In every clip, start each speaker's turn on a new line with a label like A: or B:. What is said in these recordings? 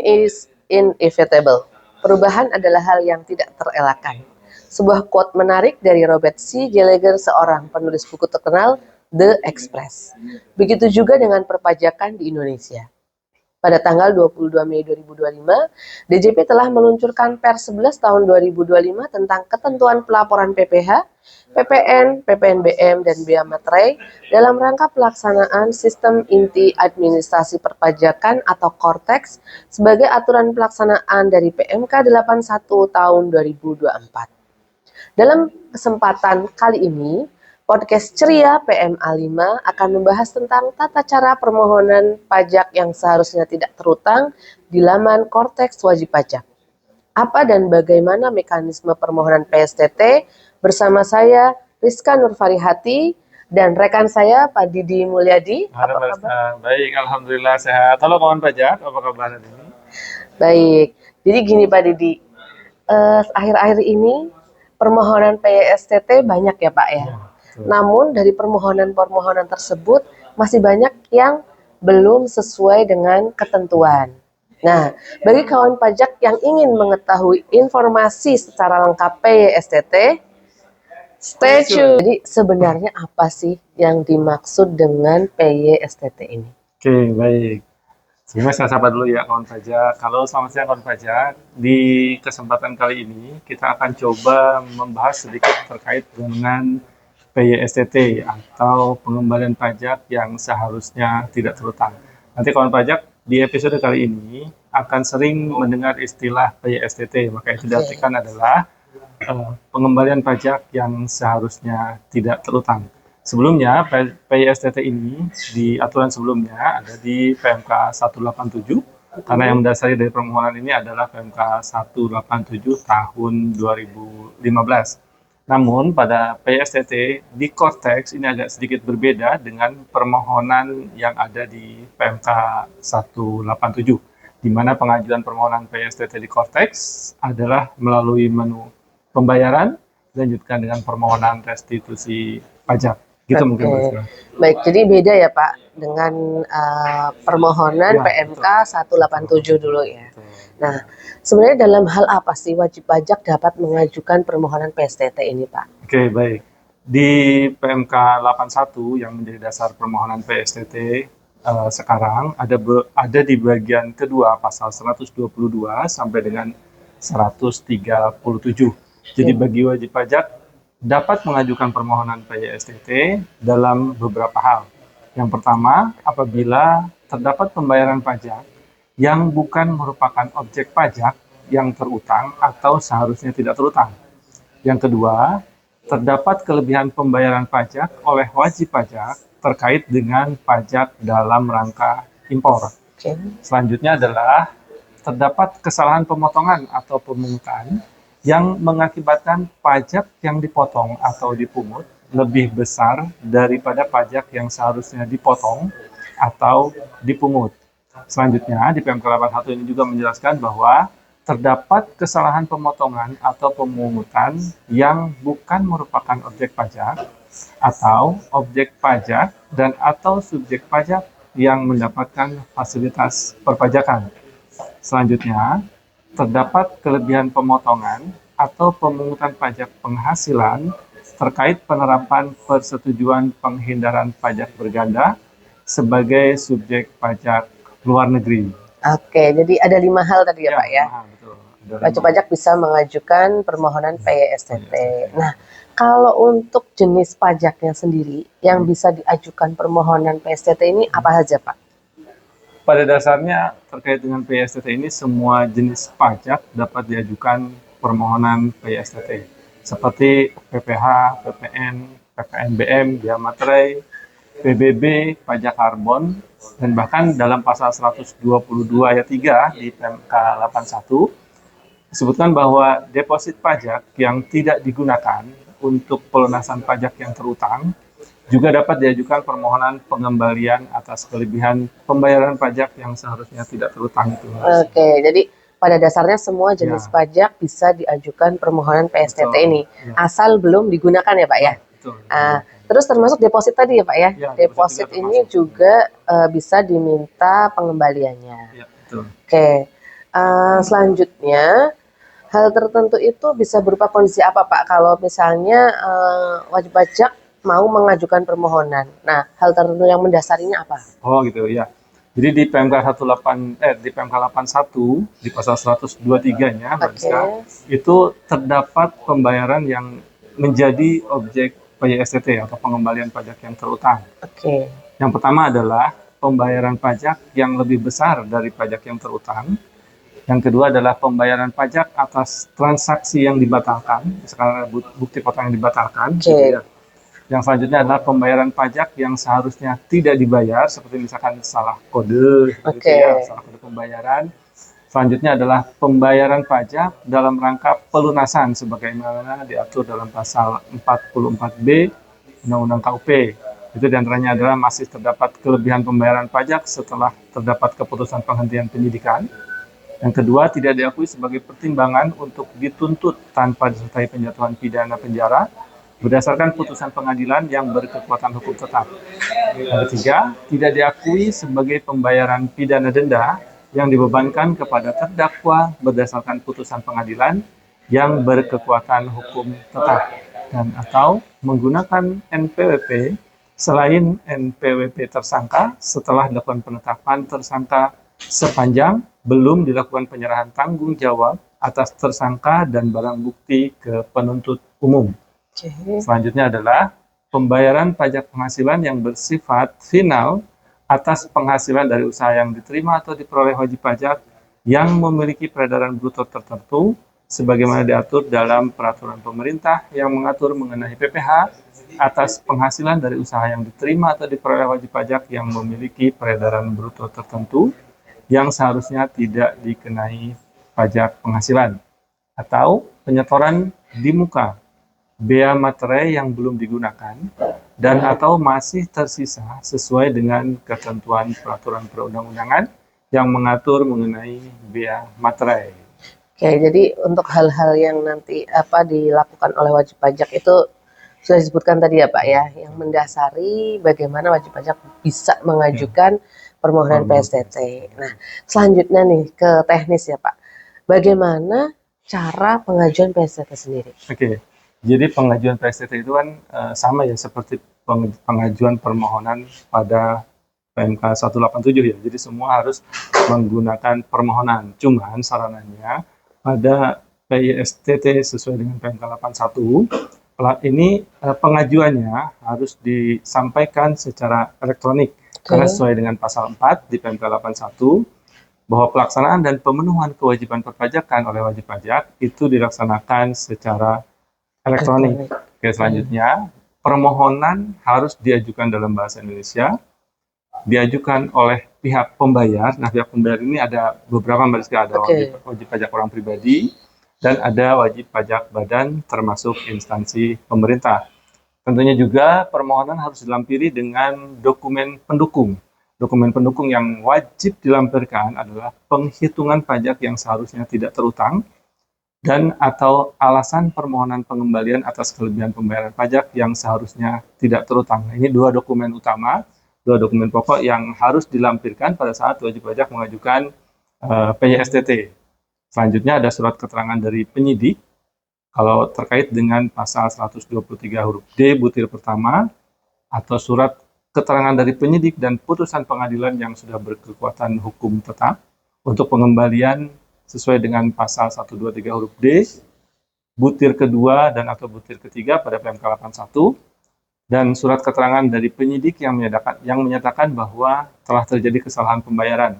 A: is inevitable. Perubahan adalah hal yang tidak terelakkan. Sebuah quote menarik dari Robert C. Gallagher, seorang penulis buku terkenal, The Express. Begitu juga dengan perpajakan di Indonesia. Pada tanggal 22 Mei 2025, DJP telah meluncurkan Pers 11 tahun 2025 tentang ketentuan pelaporan PPh, PPN, PPNBM, dan Bea Materai dalam rangka pelaksanaan Sistem Inti Administrasi Perpajakan atau Kortex sebagai aturan pelaksanaan dari PMK 81 tahun 2024. Dalam kesempatan kali ini, podcast Ceria PMA 5 akan membahas tentang tata cara permohonan pajak yang seharusnya tidak terutang di laman Kortex Wajib Pajak. Apa dan bagaimana mekanisme permohonan PSTT? Bersama saya Rizka Nurfarihati dan rekan saya Pak Didi Mulyadi.
B: Halo Mbak Rizka, baik, alhamdulillah sehat. Halo kawan pajak, apa kabar hari ini?
A: Baik, jadi gini Pak Didi, akhir-akhir ini permohonan PSTT banyak ya Pak ya. Namun dari permohonan-permohonan tersebut masih banyak yang belum sesuai dengan ketentuan. Nah, bagi kawan pajak yang ingin mengetahui informasi secara lengkap PYSTT, stay tune. Jadi sebenarnya apa sih yang dimaksud dengan PYSTT ini?
B: Oke, baik. Sebelumnya saya sapa dulu ya kawan pajak. Kalau selamat siang kawan pajak, di kesempatan kali ini kita akan coba membahas sedikit terkait dengan PYSTT atau pengembalian pajak yang seharusnya tidak terutang. Nanti kawan pajak di episode kali ini akan sering mendengar istilah PYSTT, maka itu diartikan adalah pengembalian pajak yang seharusnya tidak terutang. Sebelumnya PYSTT ini di aturan sebelumnya ada di PMK 187, karena yang mendasari dari permohonan ini adalah PMK 187 tahun 2015. Namun pada PYSTT di Kortex ini agak sedikit berbeda dengan permohonan yang ada di PMK 187, di mana pengajuan permohonan PYSTT di Kortex adalah melalui menu pembayaran, dilanjutkan dengan permohonan restitusi pajak. Gitu mungkin Mbak.
A: Baik, jadi beda ya Pak dengan permohonan PMK 187 dulu ya. Nah, sebenarnya dalam hal apa sih wajib pajak dapat mengajukan permohonan PSTT ini, Pak?
B: Oke, baik. Di PMK 81 yang menjadi dasar permohonan PSTT sekarang ada di bagian kedua pasal 122 sampai dengan 137. Jadi bagi wajib pajak dapat mengajukan permohonan PYSTT dalam beberapa hal. Yang pertama, apabila terdapat pembayaran pajak yang bukan merupakan objek pajak yang terutang atau seharusnya tidak terutang. Yang kedua, terdapat kelebihan pembayaran pajak oleh wajib pajak terkait dengan pajak dalam rangka impor. Selanjutnya adalah terdapat kesalahan pemotongan atau pemungutan yang mengakibatkan pajak yang dipotong atau dipungut lebih besar daripada pajak yang seharusnya dipotong atau dipungut. Selanjutnya, di PMK 81 ini juga menjelaskan bahwa terdapat kesalahan pemotongan atau pemungutan yang bukan merupakan objek pajak atau objek pajak dan atau subjek pajak yang mendapatkan fasilitas perpajakan. Selanjutnya, terdapat kelebihan pemotongan atau pemungutan pajak penghasilan terkait penerapan persetujuan penghindaran pajak berganda sebagai subjek pajak luar negeri.
A: Oke, jadi ada 5 hal tadi ya Pak ya?
B: Betul.
A: Wajib pajak bisa mengajukan permohonan PYSTT. Nah, kalau untuk jenis pajaknya sendiri yang bisa diajukan permohonan PSTT ini apa saja Pak?
B: Pada dasarnya terkait dengan PSTT ini semua jenis pajak dapat diajukan permohonan PSTT. Seperti PPh, PPN, PPNBM, Bea Materai, PBB, pajak karbon, dan bahkan dalam pasal 122 ayat 3 di PMK 81 disebutkan bahwa deposit pajak yang tidak digunakan untuk pelunasan pajak yang terutang juga dapat diajukan permohonan pengembalian atas kelebihan pembayaran pajak yang seharusnya tidak terutang itu.
A: Oke, jadi pada dasarnya semua jenis pajak bisa diajukan permohonan PSTT ini, asal belum digunakan ya Pak ya?
B: Betul.
A: Terus termasuk deposit tadi ya Pak ya? Deposit ini juga bisa diminta pengembaliannya.
B: Ya, betul.
A: Oke, Selanjutnya, hal tertentu itu bisa berupa kondisi apa, Pak? Kalau misalnya wajib pajak mau mengajukan permohonan. Nah, hal tertentu yang mendasarinya apa?
B: Oh gitu ya. Jadi di PMK 18 di PMK 81 di pasal 123-nya Mbak
A: Oke,
B: Rizka, itu terdapat pembayaran yang menjadi objek PJSTT atau pengembalian pajak yang terutang.
A: oke,
B: Yang pertama adalah pembayaran pajak yang lebih besar dari pajak yang terutang. Yang kedua adalah pembayaran pajak atas transaksi yang dibatalkan, misalkan ada bukti potong yang dibatalkan, gitu
A: oke,
B: ya. Yang selanjutnya adalah pembayaran pajak yang seharusnya tidak dibayar, seperti misalkan salah kode, gitu
A: oke,
B: ya, salah kode pembayaran. Selanjutnya adalah pembayaran pajak dalam rangka pelunasan, sebagaimana diatur dalam pasal 44B Undang-Undang KUP. Itu diantaranya adalah masih terdapat kelebihan pembayaran pajak setelah terdapat keputusan penghentian penyidikan. Yang kedua, tidak diakui sebagai pertimbangan untuk dituntut tanpa disertai penjatuhan pidana penjara berdasarkan putusan pengadilan yang berkekuatan hukum tetap. Yang ketiga, tidak diakui sebagai pembayaran pidana denda yang dibebankan kepada terdakwa berdasarkan putusan pengadilan yang berkekuatan hukum tetap dan atau menggunakan NPWP selain NPWP tersangka setelah dilakukan penetapan tersangka sepanjang belum dilakukan penyerahan tanggung jawab atas tersangka dan barang bukti ke penuntut umum.
A: oke,
B: Selanjutnya adalah pembayaran pajak penghasilan yang bersifat final atas penghasilan dari usaha yang diterima atau diperoleh wajib pajak yang memiliki peredaran bruto tertentu sebagaimana diatur dalam peraturan pemerintah yang mengatur mengenai PPh atas penghasilan dari usaha yang diterima atau diperoleh wajib pajak yang memiliki peredaran bruto tertentu yang seharusnya tidak dikenai pajak penghasilan atau penyetoran di muka bea materai yang belum digunakan dan atau masih tersisa sesuai dengan ketentuan peraturan perundang-undangan yang mengatur mengenai bea materai.
A: oke. Jadi untuk hal-hal yang nanti dilakukan oleh wajib pajak itu sudah disebutkan tadi ya Pak ya, yang mendasari bagaimana wajib pajak bisa mengajukan permohonan PSTT. Nah, selanjutnya nih ke teknis ya Pak. Bagaimana cara pengajuan PSTT sendiri?
B: Oke, jadi pengajuan PSTT itu kan sama ya seperti pengajuan permohonan pada PMK 187 ya. Jadi semua harus menggunakan permohonan. Cuman sarannya pada PISTT sesuai dengan PMK 81 ini pengajuannya harus disampaikan secara elektronik karena sesuai dengan pasal 4 di PMK 81 bahwa pelaksanaan dan pemenuhan kewajiban perpajakan oleh wajib pajak itu dilaksanakan secara elektronik. Oke, selanjutnya permohonan harus diajukan dalam bahasa Indonesia, diajukan oleh pihak pembayar. Nah, pihak pembayar ini ada beberapa, Mbak Rizka. Ada wajib pajak orang pribadi dan ada wajib pajak badan termasuk instansi pemerintah. Tentunya juga permohonan harus dilampiri dengan dokumen pendukung. Dokumen pendukung yang wajib dilampirkan adalah penghitungan pajak yang seharusnya tidak terutang dan atau alasan permohonan pengembalian atas kelebihan pembayaran pajak yang seharusnya tidak terutang. Ini dua dokumen utama, dua dokumen pokok yang harus dilampirkan pada saat wajib pajak mengajukan PJSTT. Selanjutnya ada surat keterangan dari penyidik kalau terkait dengan pasal 123 huruf D butir pertama atau surat keterangan dari penyidik dan putusan pengadilan yang sudah berkekuatan hukum tetap untuk pengembalian sesuai dengan pasal 123 huruf D butir kedua dan atau butir ketiga pada PMK 81 dan surat keterangan dari penyidik yang menyatakan bahwa telah terjadi kesalahan pembayaran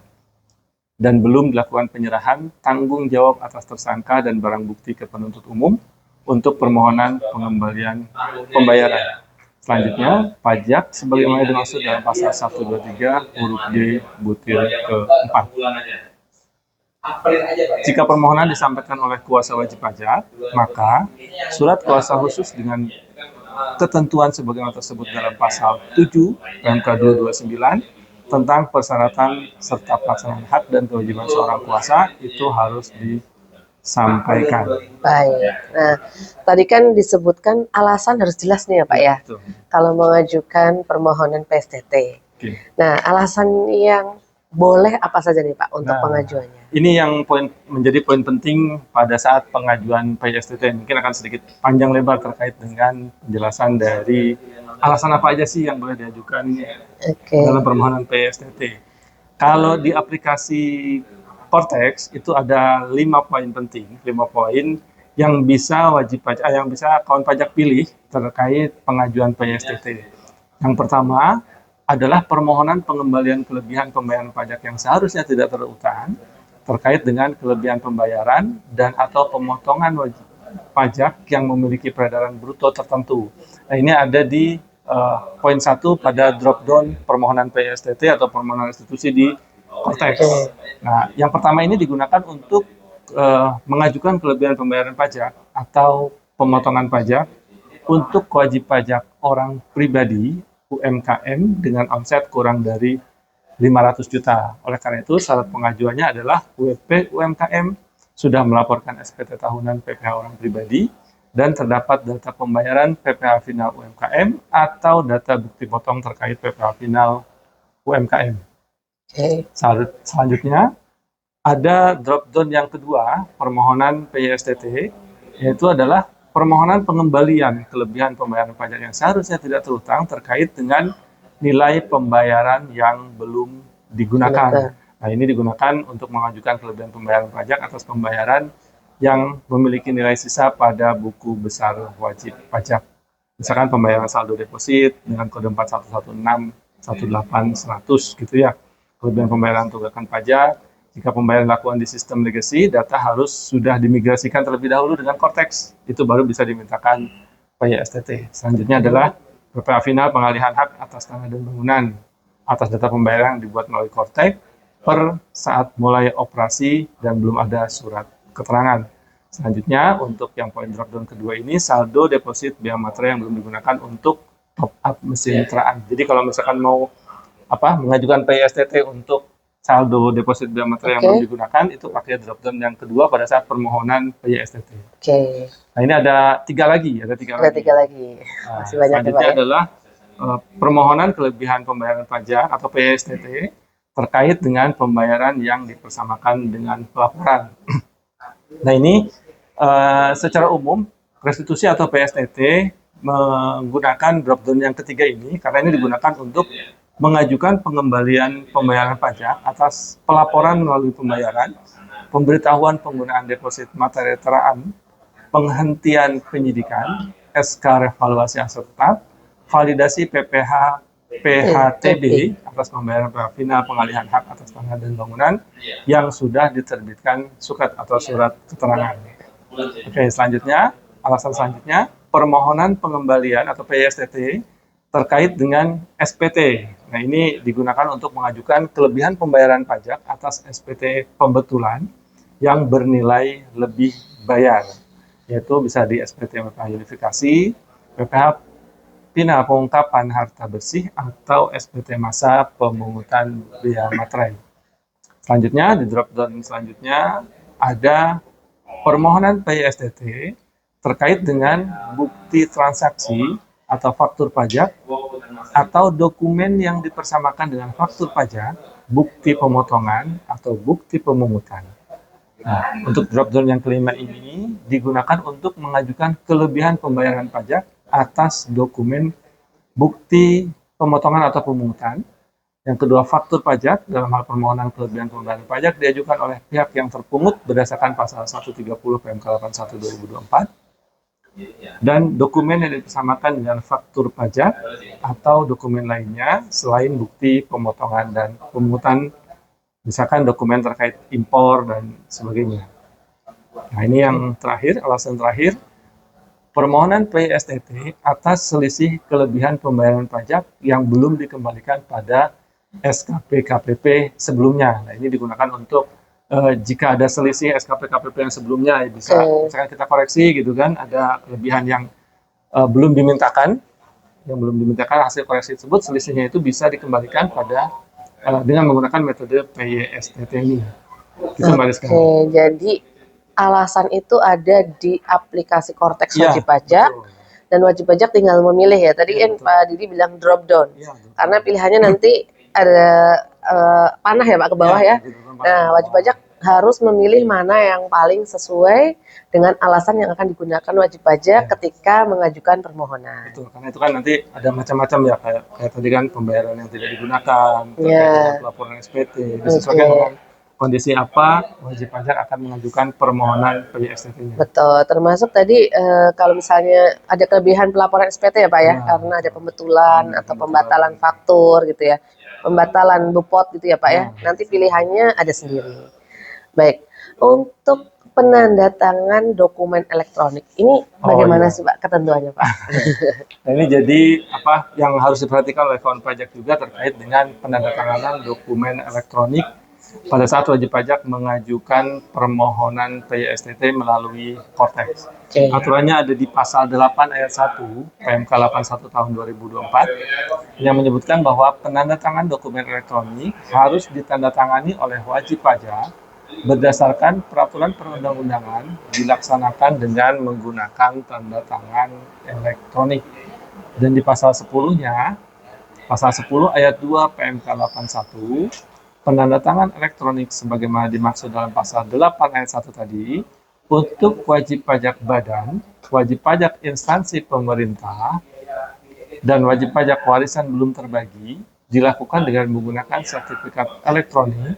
B: dan belum dilakukan penyerahan tanggung jawab atas tersangka dan barang bukti ke penuntut umum untuk permohonan pengembalian pembayaran. Selanjutnya, pajak sebagaimana dimaksud dalam pasal 123 huruf D butir keempat. Jika permohonan disampaikan oleh kuasa wajib pajak, maka surat kuasa khusus dengan ketentuan sebagaimana tersebut dalam pasal 7 PMK 229 tentang persyaratan serta pelaksanaan hak dan kewajiban seorang kuasa itu harus disampaikan.
A: Baik. Nah, tadi kan disebutkan alasan harus jelas nih ya Pak ya. Kalau mengajukan permohonan PSTT.
B: Oke.
A: Nah, alasan yang Boleh apa saja nih Pak untuk
B: Nah,
A: pengajuannya?
B: ini yang menjadi poin penting pada saat pengajuan PJSTT. Mungkin akan sedikit panjang lebar terkait dengan penjelasan dari alasan apa aja sih yang boleh diajukan
A: Oke.
B: dalam permohonan PJSTT. Kalau di aplikasi Cortex itu ada 5 poin penting, 5 poin yang bisa yang bisa kawan pajak pilih terkait pengajuan PJSTT. Yang pertama adalah permohonan pengembalian kelebihan pembayaran pajak yang seharusnya tidak terutang terkait dengan kelebihan pembayaran dan atau pemotongan wajib pajak yang memiliki peredaran bruto tertentu. Nah, ini ada di poin 1 pada drop down permohonan PSTT atau permohonan restitusi di Cortex. Nah, yang pertama ini digunakan untuk mengajukan kelebihan pembayaran pajak atau pemotongan pajak untuk wajib pajak orang pribadi UMKM dengan omset kurang dari 500 juta. Oleh karena itu, syarat pengajuannya adalah WP UMKM sudah melaporkan SPT tahunan PPh orang pribadi dan terdapat data pembayaran PPh final UMKM atau data bukti potong terkait PPh final UMKM. Selanjutnya, ada drop down yang kedua, permohonan PJSTT, yaitu adalah permohonan pengembalian kelebihan pembayaran pajak yang seharusnya tidak terutang terkait dengan nilai pembayaran yang belum digunakan. Nah, ini digunakan untuk mengajukan kelebihan pembayaran pajak atas pembayaran yang memiliki nilai sisa pada buku besar wajib pajak. Misalkan pembayaran saldo deposit dengan kode 41161800 gitu ya. Kelebihan pembayaran tunggakan pajak. Jika pembayaran dilakukan di sistem legacy, data harus sudah dimigrasikan terlebih dahulu dengan Cortex. Itu baru bisa dimintakan PJSTT. Selanjutnya adalah PPh final pengalihan hak atas tanah dan bangunan atas data pembayaran yang dibuat melalui Cortex per saat mulai operasi dan belum ada surat keterangan. Selanjutnya, untuk yang poin drop down kedua ini, saldo deposit biaya materai yang belum digunakan untuk top up mesin mitraan. Jadi kalau misalkan mau mengajukan PJSTT untuk saldo deposit biaya materai yang belum digunakan, itu pakai drop down yang kedua pada saat permohonan PJSTT. Nah, ini ada tiga lagi.
A: Ada tiga lagi.
B: Nah, selanjutnya adalah permohonan kelebihan pembayaran pajak atau PJSTT terkait dengan pembayaran yang dipersamakan dengan pelaporan. Nah, ini secara umum restitusi atau PJSTT menggunakan drop down yang ketiga ini karena ini digunakan untuk mengajukan pengembalian pembayaran pajak atas pelaporan melalui pembayaran, pemberitahuan penggunaan deposit materi teraan, penghentian penyidikan, SK revaluasi aset tetap, validasi PPh PHTB atas pembayaran final pengalihan hak atas tanah dan bangunan yang sudah diterbitkan surat atau surat keterangan. Oke, selanjutnya, alasan selanjutnya, permohonan pengembalian atau PJSTT terkait dengan SPT. Nah, ini digunakan untuk mengajukan kelebihan pembayaran pajak atas SPT pembetulan yang bernilai lebih bayar, yaitu bisa di SPT PPh unifikasi, PPh final pengungkapan harta bersih, atau SPT masa pemungutan biaya materai. Selanjutnya, di drop down selanjutnya ada permohonan PJSTT terkait dengan bukti transaksi atau faktur pajak atau dokumen yang dipersamakan dengan faktur pajak, bukti pemotongan atau bukti pemungutan. Nah, untuk drop down yang kelima ini digunakan untuk mengajukan kelebihan pembayaran pajak atas dokumen bukti pemotongan atau pemungutan. Yang kedua, faktur pajak dalam hal permohonan kelebihan pembayaran pajak diajukan oleh pihak yang terpungut berdasarkan pasal 130 PMK 81 2024. Dan dokumen yang dipersamakan dengan faktur pajak atau dokumen lainnya selain bukti pemotongan dan pemungutan, misalkan dokumen terkait impor dan sebagainya. Nah, ini yang terakhir, alasan terakhir, permohonan PJSTT atas selisih kelebihan pembayaran pajak yang belum dikembalikan pada SKP KPP sebelumnya. Nah, ini digunakan untuk jika ada selisih SKP KPP yang sebelumnya, bisa misalkan kita koreksi gitu kan, ada kelebihan yang belum dimintakan, hasil koreksi tersebut selisihnya itu bisa dikembalikan pada dengan menggunakan metode PJSTT ini. Gitu, Mbak Rizka.
A: Oke, jadi alasan itu ada di aplikasi Cortex wajib pajak. Betul. Dan wajib pajak tinggal memilih ya. Tadi kan Pak Didi bilang drop down. Karena pilihannya nanti ada panah ya Pak ke bawah ya.
B: begitu,
A: Nah, wajib pajak harus memilih mana yang paling sesuai dengan alasan yang akan digunakan wajib pajak ketika mengajukan permohonan.
B: Betul, karena itu kan nanti ada macam-macam ya, kayak tadi kan pembayaran yang tidak digunakan, terkait
A: Ya,
B: dengan pelaporan SPT, disesuaikan dengan
A: oke.
B: kondisi apa wajib pajak akan mengajukan permohonan PJSTT-nya.
A: Betul, termasuk tadi kalau misalnya ada kelebihan pelaporan SPT ya Pak ya,
B: Ya,
A: karena ada pembetulan atau
B: pembetulan.
A: pembatalan faktur gitu ya, pembatalan bupot gitu ya Pak ya,
B: Ya.
A: nanti pilihannya ada sendiri. Baik, untuk penandatangan dokumen elektronik, ini bagaimana
B: iya.
A: sih Pak ketentuannya Pak?
B: Nah, ini jadi apa yang harus diperhatikan oleh kawan pajak juga terkait dengan penandatanganan dokumen elektronik pada saat wajib pajak mengajukan permohonan PJSTT melalui Cortex.
A: Oke,
B: Aturannya ada di pasal 8 ayat 1 PMK 81 tahun 2024 yang menyebutkan bahwa penandatangan dokumen elektronik harus ditandatangani oleh wajib pajak berdasarkan peraturan perundang-undangan dilaksanakan dengan menggunakan tanda tangan elektronik. Dan di pasal 10-nya, pasal 10 ayat 2 PMK 81, penandatangan elektronik sebagaimana dimaksud dalam pasal 8 ayat 1 tadi, untuk wajib pajak badan, wajib pajak instansi pemerintah, dan wajib pajak warisan belum terbagi, dilakukan dengan menggunakan sertifikat elektronik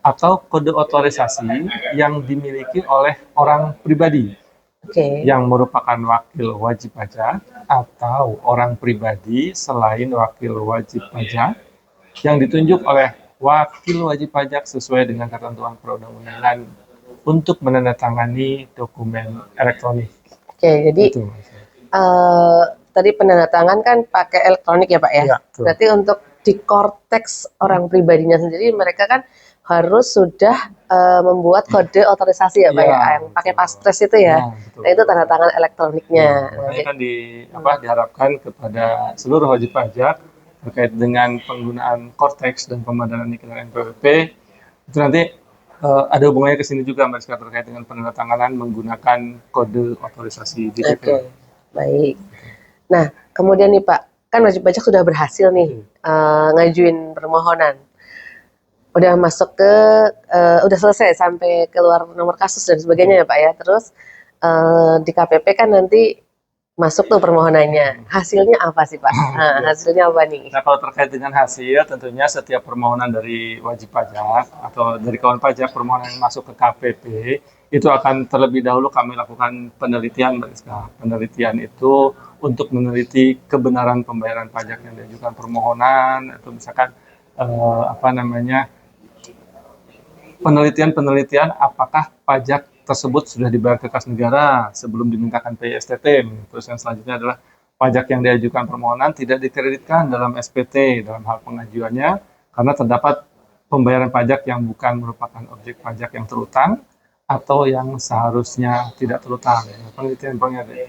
B: atau kode otorisasi yang dimiliki oleh orang pribadi
A: oke,
B: yang merupakan wakil wajib pajak atau orang pribadi selain wakil wajib pajak yang ditunjuk oleh wakil wajib pajak sesuai dengan ketentuan perundang-undangan untuk menandatangani dokumen elektronik.
A: oke. Jadi
B: Itu.
A: tadi penandatangan kan pakai elektronik ya Pak ya.
B: Ya, betul.
A: Berarti untuk di Cortex orang pribadinya sendiri mereka kan harus sudah membuat kode otorisasi ya Pak ya,
B: Ya,
A: yang pakai
B: betul.
A: paspres itu ya.
B: Ya, betul.
A: Nah itu tanda tangan elektroniknya.
B: Makanya kan diharapkan kepada seluruh wajib pajak terkait dengan penggunaan Cortex dan pemadanan nikah NPWP itu nanti ada hubungannya ke sini juga Mbak Rizka terkait dengan penandatanganan menggunakan kode otorisasi
A: Oke,
B: DTP.
A: baik. Nah kemudian nih Pak, kan wajib pajak sudah berhasil nih ngajuin permohonan. Udah masuk ke udah selesai sampai keluar nomor kasus dan sebagainya ya Pak ya. Terus di KPP kan nanti masuk tuh permohonannya. Hasilnya apa sih Pak? Nah, hasilnya apa nih?
B: Nah, kalau terkait dengan hasil, tentunya setiap permohonan dari wajib pajak atau dari kawan pajak permohonan yang masuk ke KPP itu akan terlebih dahulu kami lakukan penelitian, Mbak Rizka. Penelitian itu untuk meneliti kebenaran pembayaran pajak yang diajukan permohonan atau misalkan penelitian apakah pajak tersebut sudah dibayar ke kas negara sebelum dimintakan PJSTT. Terus yang selanjutnya adalah pajak yang diajukan permohonan tidak dikreditkan dalam SPT dalam hal pengajuannya karena terdapat pembayaran pajak yang bukan merupakan objek pajak yang terutang atau yang seharusnya tidak terutang.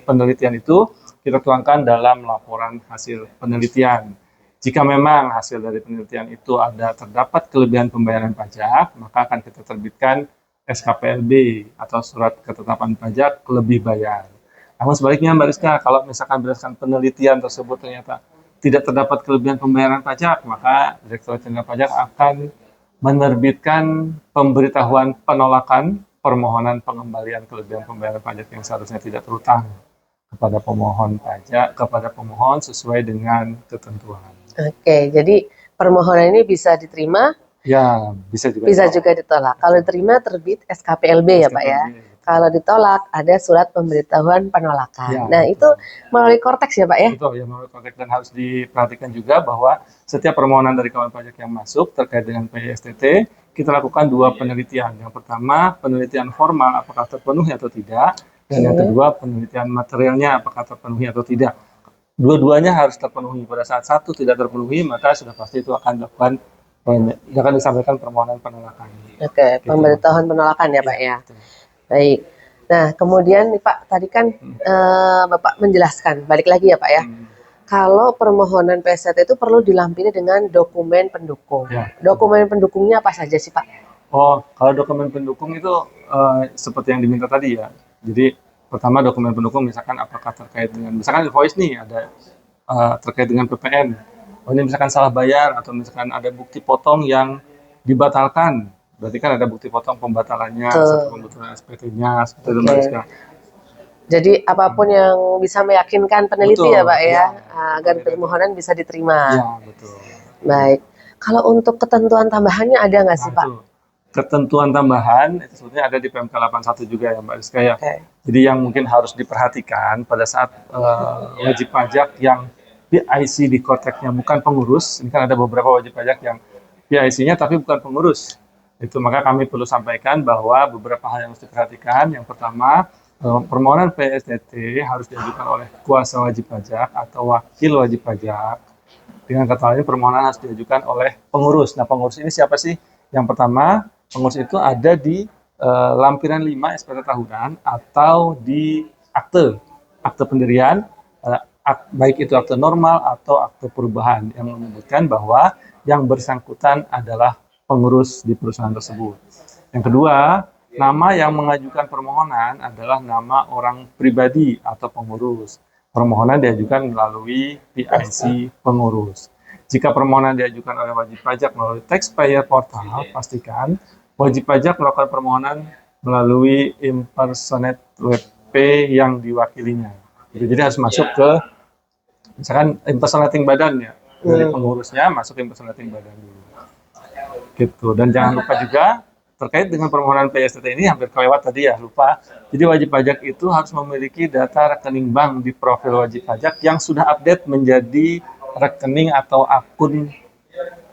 B: Penelitian itu kita tuangkan dalam laporan hasil penelitian. Jika memang hasil dari penelitian itu terdapat kelebihan pembayaran pajak, maka akan kita terbitkan SKPLB atau surat ketetapan pajak lebih bayar. Namun sebaliknya Mbak Rizka, kalau misalkan berdasarkan penelitian tersebut ternyata tidak terdapat kelebihan pembayaran pajak, maka Direktorat Jenderal Pajak akan menerbitkan pemberitahuan penolakan permohonan pengembalian kelebihan pembayaran pajak yang seharusnya tidak terutang kepada pemohon sesuai dengan ketentuan.
A: Oke, jadi permohonan ini bisa diterima,
B: Ya, bisa
A: juga ditolak. Kalau diterima terbit SKPLB ya Pak ya. Kalau ditolak ada surat pemberitahuan penolakan.
B: Ya,
A: Nah itu melalui Cortex ya Pak ya.
B: Betul, ya melalui Cortex dan harus diperhatikan juga bahwa setiap permohonan dari kawan pajak yang masuk terkait dengan PJSTT, kita lakukan dua penelitian. Yang pertama, penelitian formal apakah terpenuhi atau tidak, dan yang kedua, penelitian materialnya apakah terpenuhi atau tidak. Dua-duanya harus terpenuhi. Pada saat satu tidak terpenuhi, maka sudah pasti itu akan disampaikan permohonan penolakan.
A: Oke, pemberitahuan penolakan ya Pak ya.
B: Betul.
A: Baik. Nah, kemudian nih Pak, tadi kan Bapak menjelaskan, balik lagi ya Pak ya. Kalau permohonan PSTT itu perlu dilampiri dengan dokumen pendukung.
B: Ya.
A: Dokumen pendukungnya apa saja sih Pak?
B: Oh, kalau dokumen pendukung itu seperti yang diminta tadi ya. Jadi pertama dokumen pendukung misalkan apakah terkait dengan misalkan invoice nih ada terkait dengan PPN. oh ini misalkan salah bayar atau misalkan ada bukti potong yang dibatalkan, berarti kan ada bukti potong pembatalannya serta pembatalan SPT-nya seperti itu Mbak
A: Oke.
B: Rizka.
A: Jadi apapun yang bisa meyakinkan peneliti ya
B: Betul,
A: Pak ya,
B: ya.
A: agar permohonan bisa diterima.
B: Ya, betul.
A: Baik. Kalau untuk ketentuan tambahannya ada nggak sih
B: Nah,
A: Pak?
B: itu ketentuan tambahan itu sebetulnya ada di PMK 81 juga ya Mbak Rizka ya.
A: Oke.
B: Jadi yang mungkin harus diperhatikan pada saat wajib pajak yang PIC di Korteknya bukan pengurus, ini kan ada beberapa wajib pajak yang PIC-nya tapi bukan pengurus. Itu maka kami perlu sampaikan bahwa beberapa hal yang harus diperhatikan. Yang pertama, permohonan PSDT harus diajukan oleh kuasa wajib pajak atau wakil wajib pajak. Dengan kata lain, permohonan harus diajukan oleh pengurus. Nah, pengurus ini siapa sih? Yang pertama, pengurus itu ada di lampiran 5 SPT tahunan atau di akte pendirian, baik itu akte normal atau akte perubahan yang menyebutkan bahwa yang bersangkutan adalah pengurus di perusahaan tersebut. Yang kedua, nama yang mengajukan permohonan adalah nama orang pribadi atau pengurus. Permohonan diajukan melalui PIC pengurus. Jika permohonan diajukan oleh wajib pajak melalui taxpayer portal, pastikan wajib pajak melakukan permohonan melalui impersonate WP yang diwakilinya. Jadi harus masuk ke misalkan impersonating badan ya, dari pengurusnya masuk impersonating badan dulu. Gitu. Dan jangan lupa juga terkait dengan permohonan PSDT ini hampir kelewat tadi ya, lupa. Jadi wajib pajak itu harus memiliki data rekening bank di profil wajib pajak yang sudah update menjadi rekening atau akun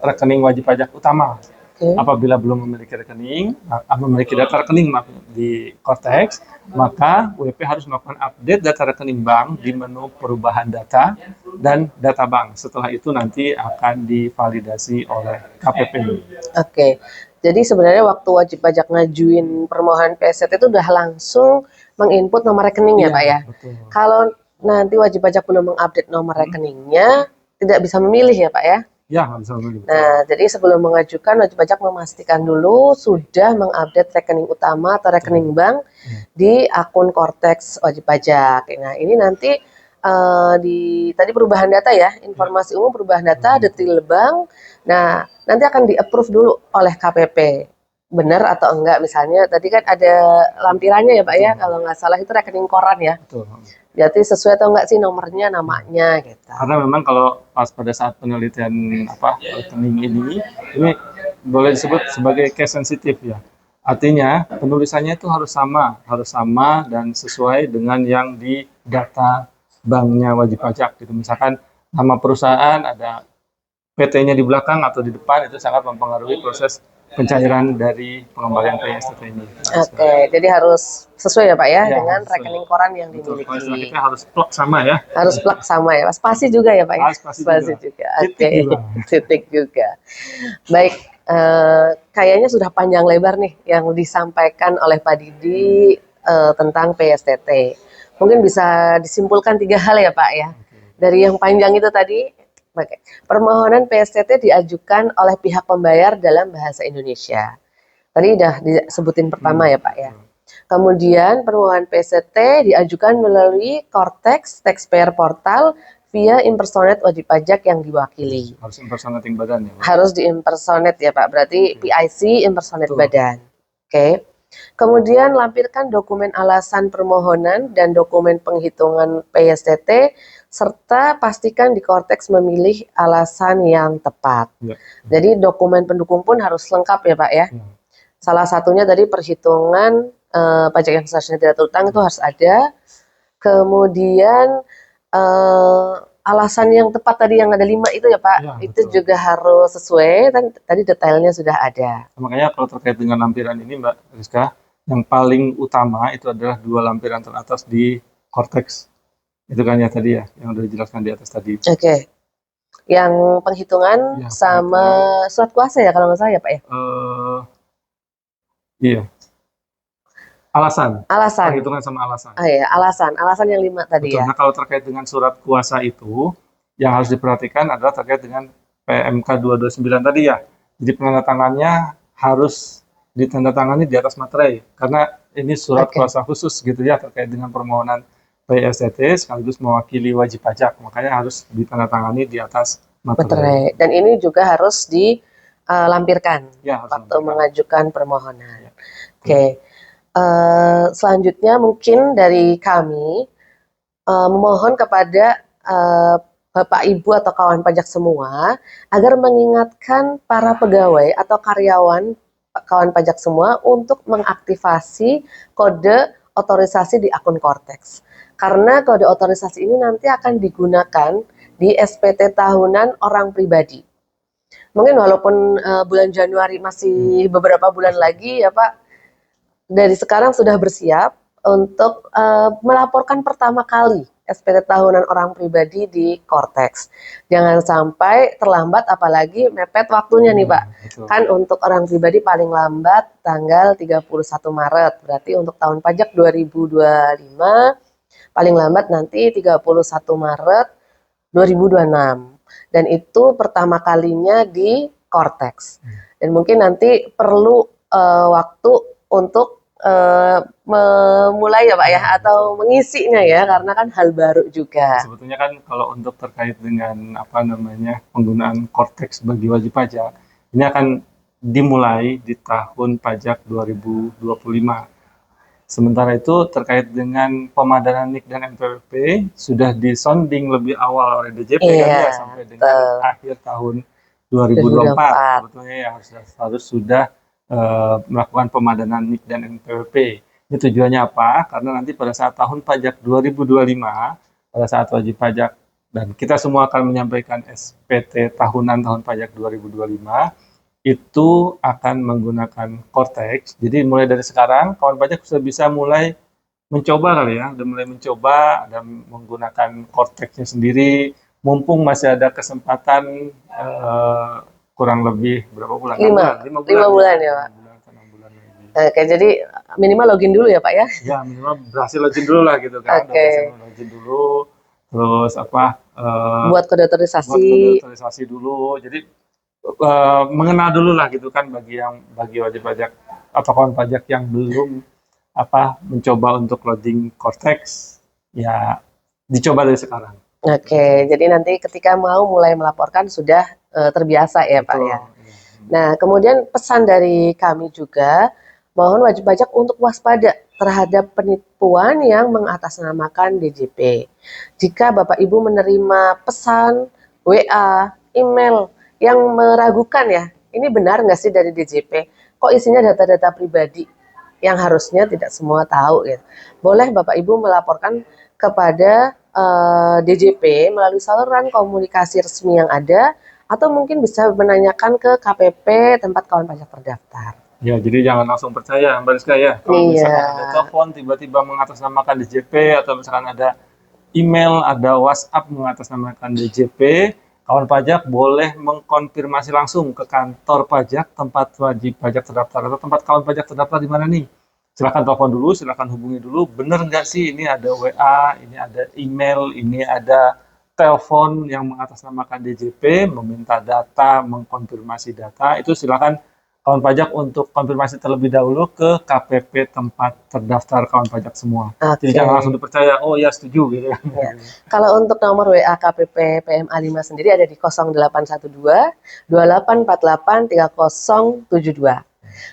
B: rekening wajib pajak utama. Apabila belum memiliki rekening, memiliki data rekening di Kortex, maka WP harus melakukan update data rekening bank di menu perubahan data dan data bank. Setelah itu nanti akan divalidasi oleh KPP.
A: Oke. Jadi sebenarnya waktu wajib pajak ngajuin permohonan PSDT itu udah langsung menginput nomor rekening ya Pak ya?
B: Betul.
A: Kalau nanti wajib pajak belum mengupdate nomor rekeningnya, tidak bisa memilih ya Pak ya?
B: Ya, nggak bisa memilih.
A: Nah, jadi sebelum mengajukan wajib pajak memastikan dulu sudah mengupdate rekening utama atau rekening bank di akun Kortex wajib pajak. Nah, ini nanti di tadi perubahan data ya, informasi umum perubahan data, detail bank. Nah, nanti akan di-approve dulu oleh KPP. Benar atau enggak, misalnya tadi kan ada lampirannya ya Pak ya, kalau nggak salah itu rekening koran ya.
B: Betul.
A: Jadi sesuai atau enggak sih nomornya, namanya gitu.
B: Karena memang kalau pas pada saat penelitian rekening ini boleh disebut sebagai case sensitif ya. Artinya penulisannya itu harus sama dan sesuai dengan yang di data banknya wajib pajak gitu. Misalkan nama perusahaan ada PT-nya di belakang atau di depan, itu sangat mempengaruhi proses pencairan dari pengembalian PSDT ini.
A: Oke, jadi harus sesuai ya Pak ya,
B: Ya,
A: dengan
B: sesuai.
A: rekening koran yang
B: Betul,
A: dimiliki.
B: kalau istilah kita harus plug sama ya.
A: Harus plug sama ya, spasi juga ya Pak ya?
B: Ah, spasi
A: juga.
B: Titik
A: Oke,
B: juga.
A: titik juga. Baik, kayaknya sudah panjang lebar nih yang disampaikan oleh Pak Didi tentang PSDT. Mungkin bisa disimpulkan 3 hal ya Pak ya. Dari yang panjang itu tadi, permohonan PSDT diajukan oleh pihak pembayar dalam bahasa Indonesia. Tadi udah disebutin pertama ya Pak ya. Kemudian permohonan PSDT diajukan melalui Kortex Taxpayer Portal via impersonate wajib pajak yang diwakili.
B: Harus impersonating badan ya.
A: Harus diimpersonate ya Pak, berarti PIC impersonate badan. Oke. Kemudian lampirkan dokumen alasan permohonan dan dokumen penghitungan PSDT serta pastikan di Kortex memilih alasan yang tepat.
B: Ya.
A: Jadi dokumen pendukung pun harus lengkap ya Pak ya. Salah satunya tadi perhitungan pajak yang seharusnya tidak terutang itu harus ada. Kemudian alasan yang tepat tadi yang ada 5 itu ya Pak,
B: Ya,
A: itu
B: betul.
A: juga harus sesuai. Tadi detailnya sudah ada.
B: Makanya kalau terkait dengan lampiran ini Mbak Rizka, yang paling utama itu adalah 2 lampiran teratas di Kortex. Itu kan ya tadi ya, yang sudah dijelaskan di atas tadi.
A: Oke. Yang penghitungan
B: Ya,
A: sama surat kuasa ya kalau nggak salah ya Pak ya?
B: Iya. Alasan.
A: Alasan.
B: Perhitungan sama alasan.
A: Ah ya, alasan yang 5 tadi
B: Betul.
A: ya.
B: Nah, kalau terkait dengan surat kuasa itu, yang harus diperhatikan adalah terkait dengan PMK 229 tadi ya. Jadi penandatangannya harus ditandatangani di atas materai, karena ini surat kuasa khusus gitu ya terkait dengan permohonan PSDT sekaligus mewakili wajib pajak, makanya harus ditandatangani di atas
A: materai. Dan ini juga harus dilampirkan
B: Ya, harus
A: waktu
B: lampirkan.
A: mengajukan permohonan.
B: Ya.
A: Oke. Selanjutnya mungkin dari kami memohon kepada Bapak Ibu atau kawan pajak semua agar mengingatkan para pegawai atau karyawan kawan pajak semua untuk mengaktifasi kode otorisasi di akun Cortex. Karena kode otorisasi ini nanti akan digunakan di SPT tahunan orang pribadi. Mungkin walaupun bulan Januari masih beberapa bulan lagi ya Pak, dari sekarang sudah bersiap untuk melaporkan pertama kali SPT tahunan orang pribadi di Cortex. Jangan sampai terlambat, apalagi mepet waktunya nih Pak.
B: Betul.
A: Kan untuk orang pribadi paling lambat tanggal 31 Maret. Berarti untuk tahun pajak 2025 paling lambat nanti 31 Maret 2026. Dan itu pertama kalinya di Cortex. Dan mungkin nanti perlu waktu untuk memulai ya Pak ya, atau mengisinya ya, karena kan hal baru juga.
B: Sebetulnya kan kalau untuk terkait dengan penggunaan Cortex bagi wajib pajak, ini akan dimulai di tahun pajak 2025. Sementara itu terkait dengan pemadanan NIK dan NPWP sudah disonding lebih awal oleh DJP kan ya, sampai dengan akhir tahun 2024. Sebetulnya ya harus sudah melakukan pemadanan NIK dan NPWP. Ini tujuannya apa? Karena nanti pada saat tahun pajak 2025, pada saat wajib pajak, dan kita semua akan menyampaikan SPT tahunan tahun pajak 2025, itu akan menggunakan Cortex. Jadi mulai dari sekarang, kawan pajak sudah bisa mulai mencoba kali ya, udah mulai mencoba dan menggunakan Cortex-nya sendiri, mumpung masih ada kesempatan kurang lebih berapa bulan?
A: 5 bulan ya Pak.
B: 6 bulan lagi.
A: Oke, jadi minimal login dulu ya Pak ya?
B: Ya minimal berhasil login dulu lah gitu kan. Berhasil login dulu, terus
A: buat kode otorisasi
B: dulu. Jadi mengenal dulu lah gitu kan bagi wajib pajak atau kawan pajak yang belum mencoba untuk loading Cortex, ya dicoba dari sekarang.
A: Oke, jadi nanti ketika mau mulai melaporkan sudah terbiasa ya Pak ya. Nah, kemudian pesan dari kami juga, mohon wajib pajak untuk waspada terhadap penipuan yang mengatasnamakan DJP. Jika Bapak Ibu menerima pesan, WA, email yang meragukan ya, ini benar nggak sih dari DJP? Kok isinya data-data pribadi yang harusnya tidak semua tahu ya. Boleh Bapak Ibu melaporkan kepada DJP melalui saluran komunikasi resmi yang ada, atau mungkin bisa menanyakan ke KPP tempat kawan pajak terdaftar.
B: Ya, jadi jangan langsung percaya Mbak Rizka ya. Kalau misalkan ada telepon tiba-tiba mengatasnamakan DJP, atau misalkan ada email, ada WhatsApp mengatasnamakan DJP, kawan pajak boleh mengkonfirmasi langsung ke kantor pajak tempat wajib pajak terdaftar atau tempat kawan pajak terdaftar di mana nih. Silakan telepon dulu, silakan hubungi dulu. Bener nggak sih ini ada WA, ini ada email, ini ada telepon yang mengatasnamakan DJP, meminta data, mengkonfirmasi data. Itu silakan kawan pajak untuk konfirmasi terlebih dahulu ke KPP tempat terdaftar kawan pajak semua. Jadi jangan langsung dipercaya, oh ya setuju gitu.
A: Ya. Kalau untuk nomor WA KPP PMA 5 sendiri ada di 0812 2848 3072.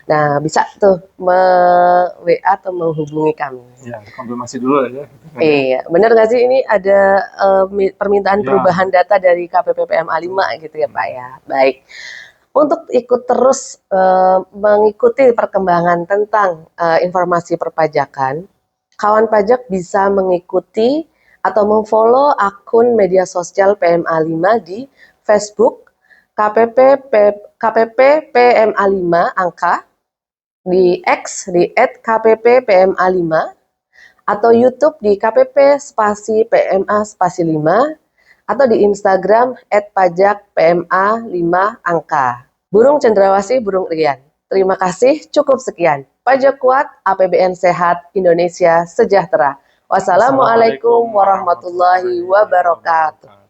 A: Nah, bisa tuh WA atau menghubungi kami.
B: Ya, konfirmasi dulu ya.
A: Iya, benar nggak sih ini ada permintaan perubahan data dari KPP PMA 5 gitu ya Pak ya. Baik. Untuk ikut terus mengikuti perkembangan tentang informasi perpajakan, kawan pajak bisa mengikuti atau memfollow akun media sosial PMA 5 di Facebook KPP PMA 5 angka, di X di @kppPMA5, atau YouTube di KPP spasi PMA spasi 5, atau di Instagram @pajakPMA5 angka. Burung cendrawasih, burung rian. Terima kasih, cukup sekian. Pajak kuat, APBN sehat, Indonesia sejahtera. Wassalamualaikum warahmatullahi wabarakatuh.